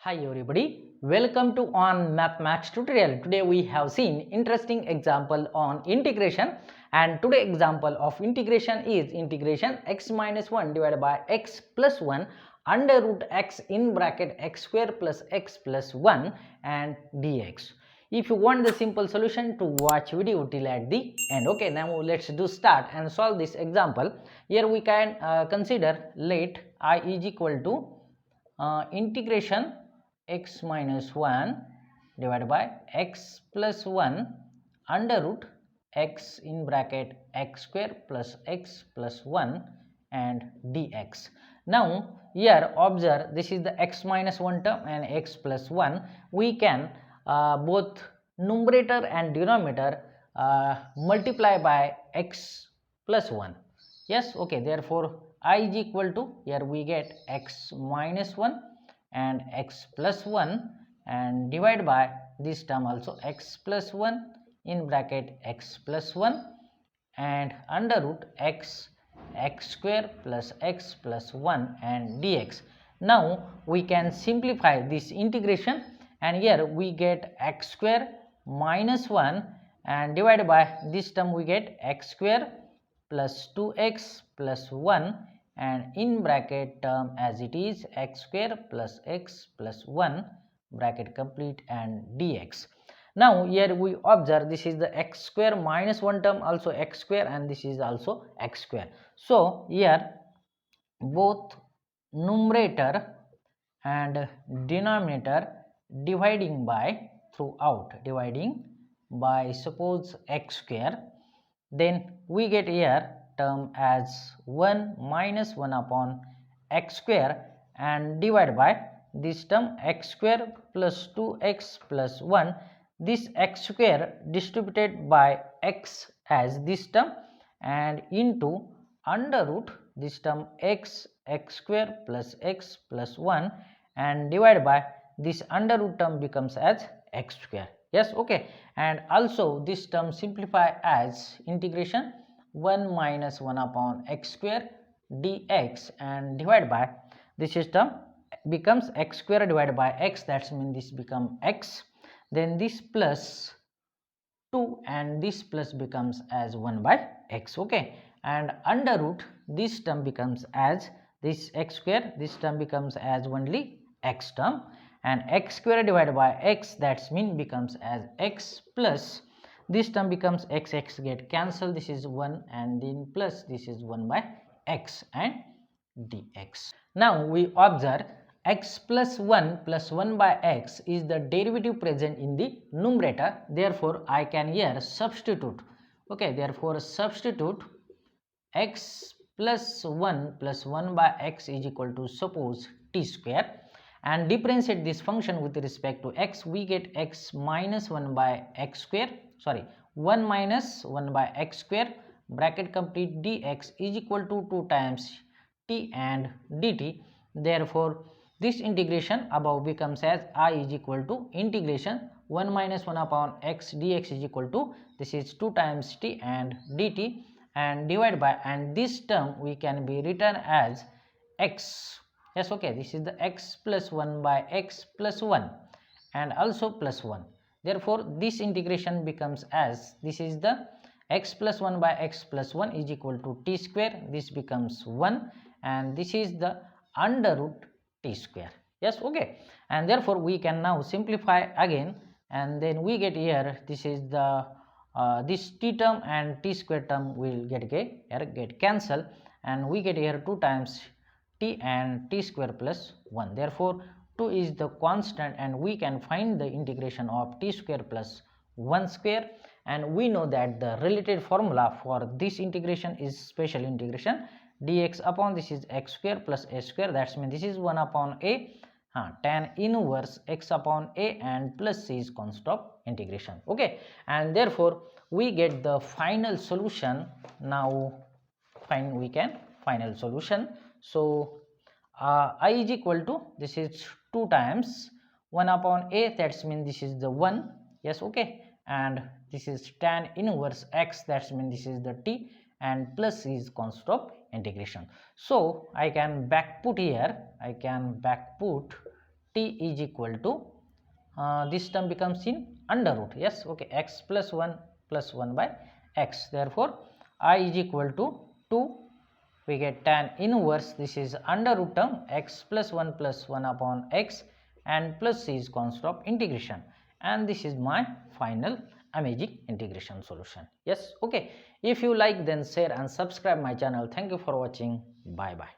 Hi everybody, welcome to on Mathmax tutorial. Today we have seen interesting example on integration, and today example of integration is integration x minus 1 divided by x plus 1 under root x in bracket x square plus x plus 1 and dx. If you want the simple solution, to watch video till at the end. Okay, now let's do start and solve this example. Here we can consider let I is equal to integration x minus 1 divided by x plus 1 under root x in bracket x square plus x plus 1 and dx. Now here observe, this is the x minus 1 term and x plus 1. We can both numerator and denominator multiply by x plus 1. Yes, okay, therefore I is equal to, here we get x minus 1 and x plus 1 and divide by this term also x plus 1 in bracket x plus 1 and under root x square plus x plus 1 and dx. Now we can simplify this integration, and here we get x square minus 1 and divided by this term we get x square plus 2x plus 1 and in bracket term as it is x square plus x plus 1 bracket complete and dx. Now here we observe, this is the x square minus 1 term also x square and this is also x square. So here both numerator and denominator dividing by suppose x square, then we get here term as 1 minus 1 upon x square and divide by this term x square plus 2x plus 1, this x square distributed by x as this term and into under root this term x square plus x plus 1 and divided by this under root term becomes as x square. Yes, okay, and also this term simplify as integration 1 minus 1 upon x square dx and divided by this term becomes x square divided by x, that means this become x, then this plus 2 and this plus becomes as 1 by x. Okay, and under root this term becomes as this x square, this term becomes as only x term, and x square divided by x, that means becomes as x plus this term becomes x get cancelled, this is 1 and then plus this is 1 by x and dx. Now we observe x plus 1 by x is the derivative present in the numerator, therefore I can here substitute. Okay, therefore substitute x plus 1 by x is equal to suppose t square and differentiate this function with respect to x, we get x minus 1 by x square, 1 minus 1 by x square bracket complete dx is equal to 2 times t and dt. Therefore this integration above becomes as I is equal to integration 1 minus 1 upon x dx is equal to, this is 2 times t and dt and divide by, and this term we can be written as x. Yes, okay, this is the x plus 1 by x plus 1 and also plus 1. Therefore this integration becomes as, this is the x plus 1 by x plus 1 is equal to t square, this becomes 1 and this is the under root t square. Yes, okay, and therefore we can now simplify again, and then we get here, this is the this t term and t square term will get cancel and we get here 2 times t and t square plus 1. Therefore 2 is the constant and we can find the integration of t square plus 1 square, and we know that the related formula for this integration is special integration dx upon this is x square plus a square, that means this is 1 upon a tan inverse x upon a and plus c is constant of integration. Okay, and therefore we get the final solution. Now we can final solution. So I is equal to, this is 2 times 1 upon a, that means this is the 1. Yes, okay, and this is tan inverse x, that means this is the t and plus is constant of integration. So I can back put here, I can back put t is equal to this term becomes in under root. Yes, okay, x plus 1 by x. Therefore I is equal to 2. We get tan inverse, this is under root term, x plus 1 upon x, and plus is constant of integration, and this is my final amazing integration solution. Yes, okay, if you like then share and subscribe my channel. Thank you for watching. Bye bye.